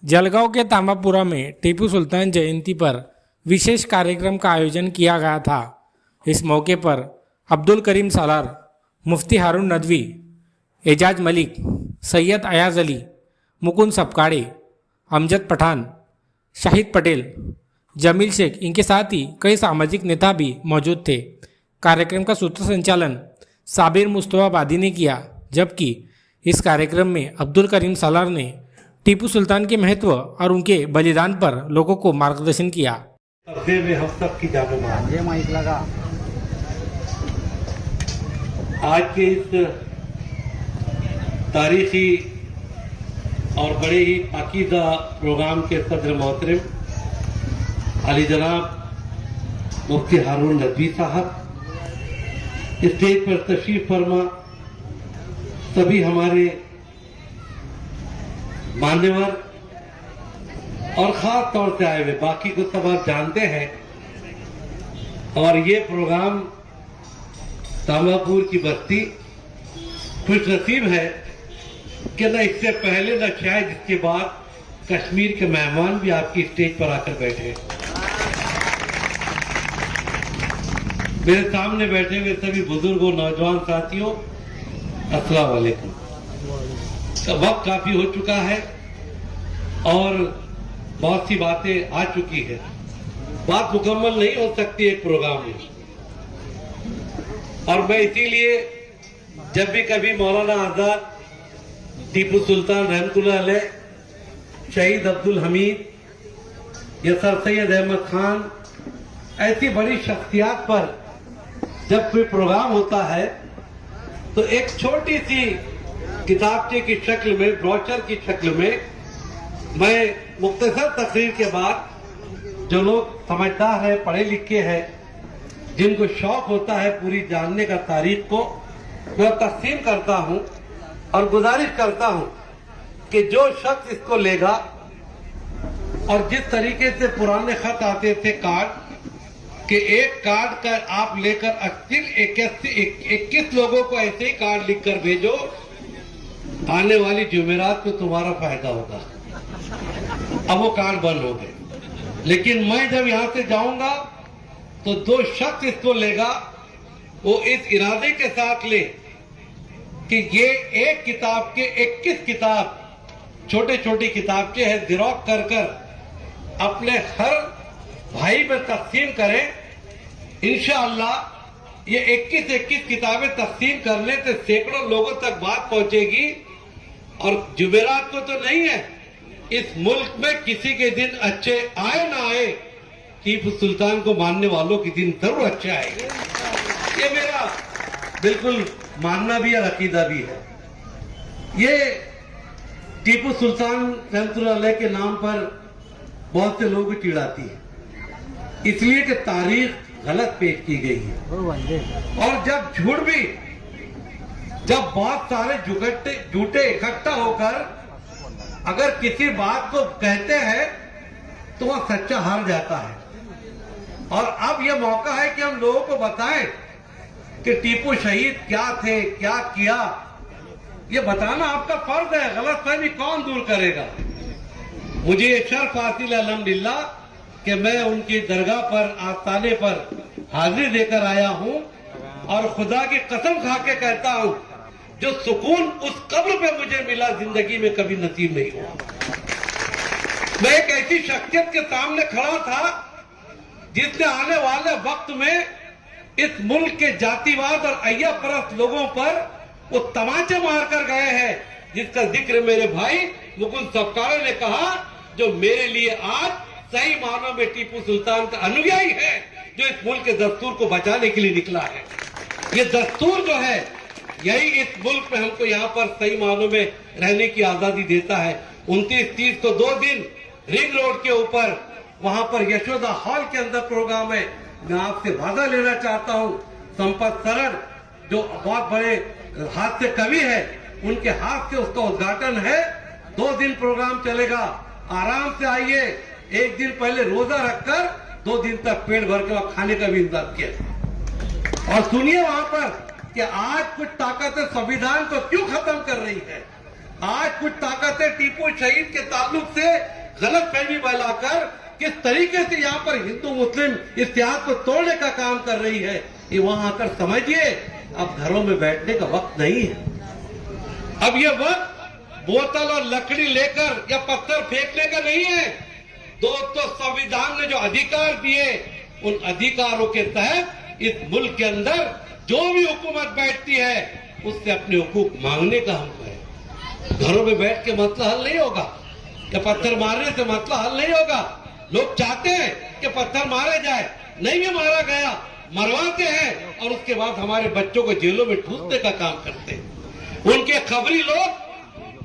जलगांव के तांबापुरा में टीपू सुल्तान जयंती पर विशेष कार्यक्रम का आयोजन किया गया था। इस मौके पर अब्दुल करीम सालार, मुफ्ती हारून नदवी, एजाज मलिक, सैयद अयाज अली, मुकुंद सपकाड़े, अमजद पठान, शाहिद पटेल, जमील शेख, इनके साथ ही कई सामाजिक नेता भी मौजूद थे। कार्यक्रम का सूत्र संचालन साबिर मुस्तफाबादी ने किया, जबकि इस कार्यक्रम में अब्दुल करीम सालार ने टीपू सुल्तान के महत्व और उनके बलिदान पर लोगों को मार्गदर्शन किया। में हम सब की जान ये माइक लगा। आज के इस तारीखी और बड़े ही पाकीज़ा प्रोग्राम के सदर मोहतरम अली जनाब मुफ्ती हारून नदवी साहब, स्टेज पर तशरीफ फरमा सभी हमारे मान्यवर और खास तौर से आए हुए, बाकी को सब आप जानते हैं। और ये प्रोग्राम तांबापुर की बस्ती खुश नसीब है कि न इससे पहले न शायद इसके बाद कश्मीर के मेहमान भी आपकी स्टेज पर आकर बैठे। मेरे सामने बैठे हुए सभी बुजुर्गों, नौजवान साथियों, अस्सलाम वालेकुम। वक्त काफी हो चुका है और बहुत सी बातें आ चुकी है। बात मुकम्मल नहीं हो सकती एक प्रोग्राम में, और मैं इसीलिए जब भी कभी मौलाना आजाद, टीपू सुल्तान रहमतुल्लाह अलैह, शहीद अब्दुल हमीद या सर सैयद अहमद खान, ऐसी बड़ी शख्सियात पर जब कोई प्रोग्राम होता है तो एक छोटी सी किताबचे की शक्ल में, ब्रोशर की शक्ल में, मैं मुख्तसर तकरीर के बाद जो लोग समझदार है, पढ़े लिखे हैं, जिनको शौक होता है पूरी जानने का तारीख को, मैं तकसीम करता हूं और गुजारिश करता हूं कि जो शख्स इसको लेगा, और जिस तरीके से पुराने खत आते थे कार्ड कि एक कार्ड का आप लेकर 21 लोगों को ऐसे ही कार्ड लिखकर भेजो, आने वाली जुमेरात को तुम्हारा फायदा होगा। अब वो कार्ड बंद हो गए, लेकिन मैं जब यहां से जाऊंगा तो जो शख्स इसको लेगा वो इस इरादे के साथ ले कि ये एक किताब के 21 किताब, छोटे छोटे किताबचे है, ज़ेरॉक्स कर कर अपने हर भाई में तकसीम करें। इंशाअल्लाह ये 21 किताबें तकसीम करने से सैकड़ों लोगों तक बात पहुंचेगी। और जुमेरात को तो नहीं है, इस मुल्क में किसी के दिन अच्छे आए ना आए, टीपू सुल्तान को मानने वालों के दिन जरूर अच्छे आएंगे। ये मेरा बिल्कुल मानना भी और अकीदा भी है। ये टीपू सुल्तान रहमतुल्लाह अलैह के नाम पर बहुत से लोग चिढ़ाती है, इसलिए कि तारीख गलत पेश की गई है। और जब झूठ भी, जब बहुत सारे झूठे इकट्ठा होकर अगर किसी बात को कहते हैं तो वह सच्चा हार जाता है। और अब यह मौका है कि हम लोगों को बताएं कि टीपू शहीद क्या थे, क्या किया। ये बताना आपका फर्ज है, गलतफहमी कौन दूर करेगा। मुझे ये शर्फ हासिल है अल्हम्दुलिल्लाह कि मैं उनकी दरगाह पर, आस्थाने पर हाजिरी देकर आया हूं, और खुदा की कसम खा के कहता हूं जो सुकून उस कब्र पे मुझे मिला जिंदगी में कभी नसीब नहीं हुआ। मैं एक ऐसी शख्सियत के सामने खड़ा था जिसने आने वाले वक्त में इस मुल्क के जातिवाद और अय्या परस्त लोगों पर वो तमाचे मारकर गए हैं, जिसका जिक्र मेरे भाई मुकुंद सपकाड़े ने कहा, जो मेरे लिए आज सही मानों में टीपू सुल्तान का अनुयायी है, जो इस मुल्क के दस्तूर को बचाने के लिए निकला है। ये दस्तूर जो है यही इस मुल्क में हमको यहाँ पर सही मानों में रहने की आजादी देता है। 29-30 को 2 दिन रिंग रोड के ऊपर, वहां पर यशोदा हॉल के अंदर प्रोग्राम है। मैं आपसे वादा लेना चाहता हूँ, संपत सरर जो बहुत बड़े हास्य कवि है, उनके हाथ से उसका उद्घाटन है। 2 दिन प्रोग्राम चलेगा, आराम से आइए। एक दिन पहले रोजा रखकर 2 दिन तक पेट भर के वहां खाने का भी इंतजाम किया। और सुनिए वहां पर कि आज कुछ ताकतें संविधान को क्यों खत्म कर रही है। आज कुछ ताकतें टीपू शहीद के ताल्लुक से गलत फहमी फैलाकर किस तरीके से यहाँ पर हिंदू मुस्लिम इतिहास को तोड़ने का काम कर रही है, ये वहां आकर समझिए। अब घरों में बैठने का वक्त नहीं है। अब ये वक्त बोतल और लकड़ी लेकर या पत्थर फेंकने का नहीं है। दोस्तों, संविधान ने जो अधिकार दिए, उन अधिकारों के तहत इस मुल्क के अंदर जो भी हुकूमत बैठती है उससे अपने हुकूक मांगने का हमको है। घरों में बैठ के मसला हल नहीं होगा, या पत्थर मारने से मसला हल नहीं होगा। लोग चाहते हैं कि पत्थर मारे जाए, नहीं भी मारा गया मरवाते हैं और उसके बाद हमारे बच्चों को जेलों में ठूसने का काम करते हैं। उनके खबरी लोग,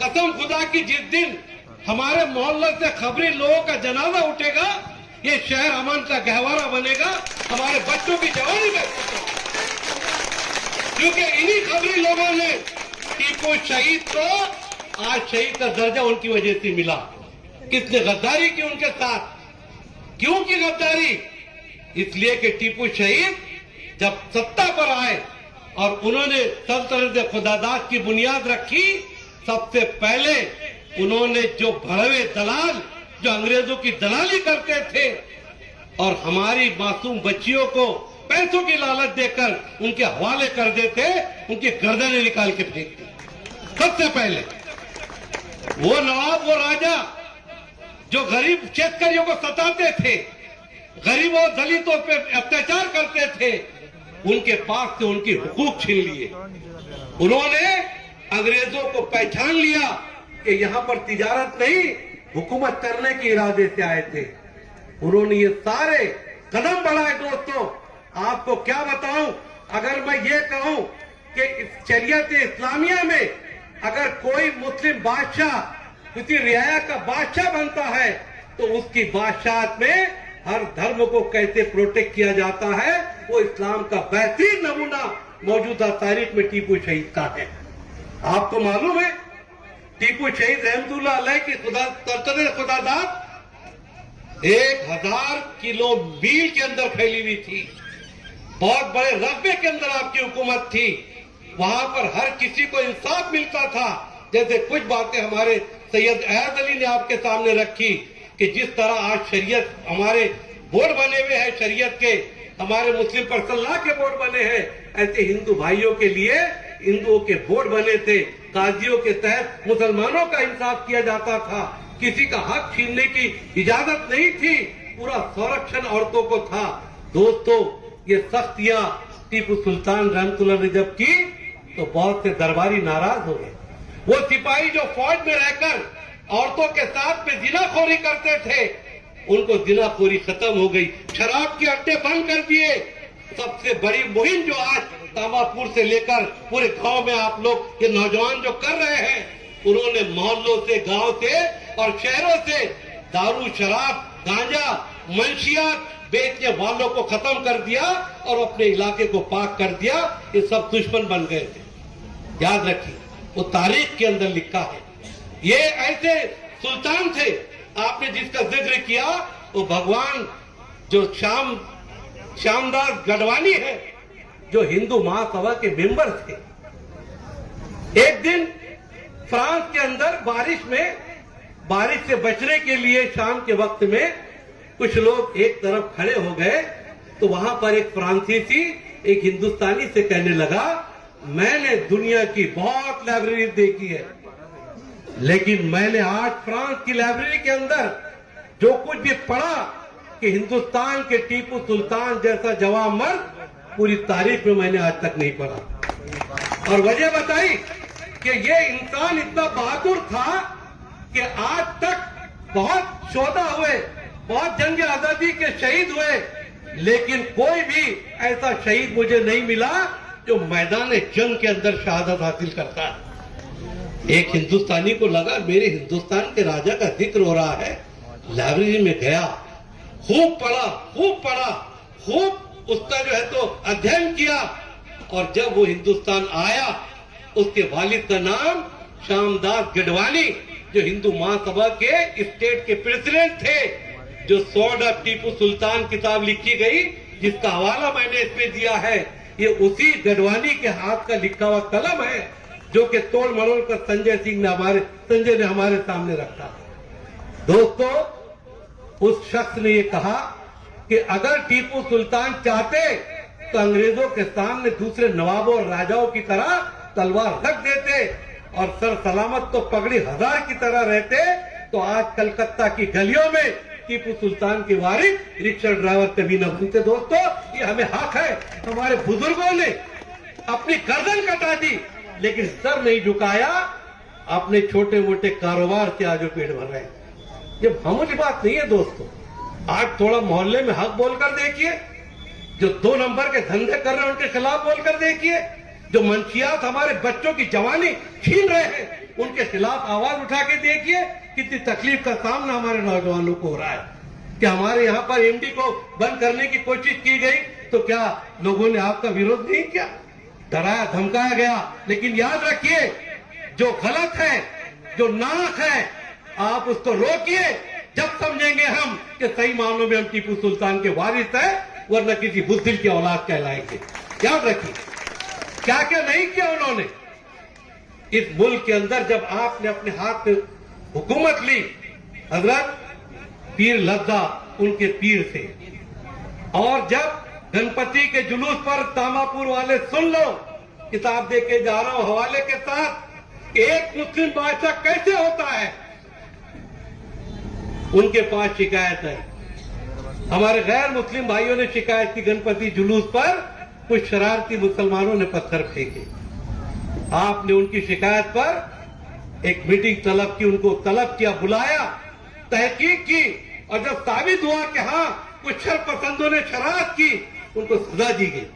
कसम खुदा की, जिस दिन हमारे मोहल्ले से खबरी लोगों का जनाजा उठेगा, ये शहर अमन का गहवारा बनेगा, हमारे बच्चों की जवानी में, क्योंकि इन्हीं खबरी लोगों ने टीपू शहीद को आज शहीद का दर्जा उनकी वजह से मिला। किसने गद्दारी की उनके साथ? क्यों की गद्दारी? इसलिए कि टीपू शहीद जब सत्ता पर आए और उन्होंने सल्तनत खुदादाद की बुनियाद रखी, सबसे पहले उन्होंने जो भड़वे दलाल, जो अंग्रेजों की दलाली करते थे और हमारी मासूम बच्चियों को पैसों की लालच देकर उनके हवाले कर देते, उनकी गर्दनें निकाल के फेंक दी। सबसे पहले वो नवाब, वो राजा जो गरीब शेतकरियों को सताते थे, गरीबों दलितों पे अत्याचार करते थे, उनके पास से उनके हुकूक छीन लिए। उन्होंने अंग्रेजों को पहचान लिया कि यहां पर तिजारत नहीं, हुकूमत करने के इरादे से आए थे। उन्होंने ये सारे कदम बढ़ाए। दोस्तों, आपको क्या बताऊं, अगर मैं ये कहूं कि शरीयत इस्लामिया में अगर कोई मुस्लिम बादशाह किसी रियाया का बादशाह बनता है तो उसकी बादशाहत में हर धर्म को कैसे प्रोटेक्ट किया जाता है, वो इस्लाम का बेहतरीन नमूना मौजूदा तारीख में टीपू शहीद का है। आपको मालूम है, टीपू शहीद रहमतुल्लाह अलैह की सल्तनत खुदादाद 1000 किलो मील के अंदर फैली हुई थी। बहुत बड़े रकबे के अंदर आपकी हुकूमत थी। वहां पर हर किसी को इंसाफ मिलता था। जैसे कुछ बातें हमारे सैयद अहद अली ने आपके सामने रखी कि जिस तरह आज शरीयत, हमारे बोर्ड बने हुए हैं शरीयत के, हमारे मुस्लिम पर्सनल लॉ के बोर्ड बने हैं, ऐसे हिंदू भाइयों के लिए हिंदुओं के बोर्ड बने थे। काजियों के तहत मुसलमानों का इंसाफ किया जाता था। किसी का हक छीनने की इजाजत नहीं थी। पूरा संरक्षण औरतों को था। दोस्तों, ये सख्तियां टीपू सुल्तान रहमतुल्लाह ने जब की तो बहुत से दरबारी नाराज हो गए। वो सिपाही जो फौज में रहकर औरतों के साथ में जिनाखोरी करते थे, उनको जिनाखोरी खत्म हो गई। शराब के अड्डे बंद कर दिए। सबसे बड़ी मुहिम जो आज तामापुर से लेकर पूरे गांव में आप लोग, ये नौजवान जो कर रहे हैं, उन्होंने मोहल्लों से, गांव से और शहरों से दारू, शराब, गांजा, मंशियात बेचने वालों को खत्म कर दिया और अपने इलाके को पाक कर दिया। ये सब दुश्मन बन गए थे। याद रखिए, वो तारीख के अंदर लिखा है। ये ऐसे सुल्तान थे, आपने जिसका जिक्र किया, वो भगवान जो श्यामदास गढ़वानी है, जो हिंदू महासभा के मेंबर थे। एक दिन फ्रांस के अंदर बारिश से बचने के लिए शाम के वक्त में कुछ लोग एक तरफ खड़े हो गए, तो वहां पर एक फ्रांसीसी एक हिंदुस्तानी से कहने लगा, मैंने दुनिया की बहुत लाइब्रेरी देखी है, लेकिन मैंने आज फ्रांस की लाइब्रेरी के अंदर जो कुछ भी पढ़ा कि हिंदुस्तान के टीपू सुल्तान जैसा जवान मर्द पूरी तारीख में मैंने आज तक नहीं पढ़ा। और वजह बताई कि ये इंसान इतना बहादुर था कि आज तक बहुत शोधा हुए, बहुत जंग आजादी के शहीद हुए, लेकिन कोई भी ऐसा शहीद मुझे नहीं मिला जो मैदान जंग के अंदर शहादत हासिल करता है। एक हिंदुस्तानी को लगा मेरे हिंदुस्तान के राजा का जिक्र हो रहा है। लाइब्रेरी में गया, खूब पढ़ा, खूब उसका जो है तो अध्ययन किया, और जब वो हिंदुस्तान आया, उसके वालिद का नाम श्यामदास गढ़वानी, जो हिंदू महासभा के स्टेट के प्रेसिडेंट थे, जो स्वॉर्ड ऑफ टीपू सुल्तान किताब लिखी गई, जिसका हवाला मैंने इसमें दिया है, ये उसी गढ़वानी के हाथ का लिखा हुआ कलम है। जो कि तोड़ मरोड़ कर संजय ने हमारे सामने रखा। दोस्तों, उस शख्स ने ये कहा कि अगर टीपू सुल्तान चाहते तो अंग्रेजों के सामने दूसरे नवाबों और राजाओं की तरह तलवार रख देते और सर सलामत तो पगड़ी हजार की तरह रहते, तो आज कलकत्ता की गलियों में टीपू सुल्तान के वारिस रिक्शा ड्राइवर कभी न घूमते। दोस्तों, ये हमें हक है। हमारे बुजुर्गों ने अपनी गर्दन कटा दी लेकिन सर नहीं झुकाया, अपने छोटे मोटे कारोबार से आज पेट भर रहे हैं। ये मामूली बात नहीं है दोस्तों। आज थोड़ा मोहल्ले में हक बोलकर देखिए, जो 2 नंबर के धंधे कर रहे हैं उनके खिलाफ बोलकर देखिए, जो मंशियात हमारे बच्चों की जवानी छीन रहे हैं उनके खिलाफ आवाज उठा के देखिए। कितनी तकलीफ का सामना हमारे नौजवानों को हो रहा है कि हमारे यहाँ पर एमडी को बंद करने की कोशिश की गई तो क्या लोगों ने आपका विरोध नहीं किया? डराया धमकाया गया। लेकिन याद रखिए, जो गलत है, जो नाहक है, आप उसको रोकिए। जब समझेंगे हम कि सही मामलों में हम टीपू सुल्तान के वारिस हैं, वरना किसी बुज़दिल की औलाद कहलाएंगे। याद रखिए क्या क्या नहीं किया उन्होंने। इस मुल्क के अंदर जब आपने अपने हाथ में हुकूमत ली, हजरत पीर लद्दा उनके पीर से, और जब गणपति के जुलूस पर तामापुर वाले सुन लो, किताब दे के जा रहा हूं हवाले के साथ, एक मुस्लिम बादशाह कैसे होता है, उनके पास शिकायत है। हमारे गैर मुस्लिम भाइयों ने शिकायत की, गणपति जुलूस पर कुछ शरारती मुसलमानों ने पत्थर फेंके। आपने उनकी शिकायत पर एक मीटिंग तलब की, उनको तलब किया, बुलाया, तहकीक की, और जब साबित हुआ कि हाँ कुछ शरपसंदों ने शरारत की, उनको सजा दी गई।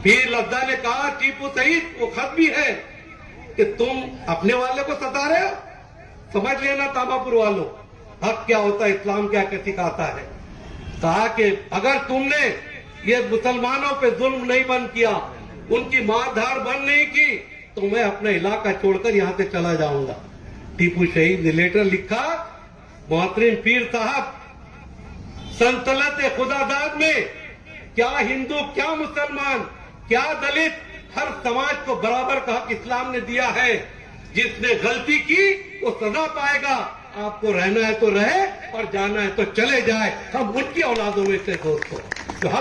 पीर लद्दा ने कहा, टीपू सईद वो खत भी है कि तुम अपने वाले को सता रहे हो, समझ लेना तामापुर वालों, हक क्या होता है, इस्लाम क्या सिखाता है। कहा कि अगर तुमने ये मुसलमानों पे जुल्म नहीं बंद किया, उनकी मारधार बंद नहीं की, तो मैं अपना इलाका छोड़कर यहां से चला जाऊंगा। टीपू शहीद ने लेटर लिखा, मोहतरम पीर साहब, सल्तनत खुदादाद में क्या हिंदू, क्या मुसलमान, क्या दलित, हर समाज को बराबर का हक इस्लाम ने दिया है। जिसने गलती की वो सजा पाएगा। आपको रहना है तो रहे और जाना है तो चले जाए। हम उनकी औलादों में से दोस्तों जो हक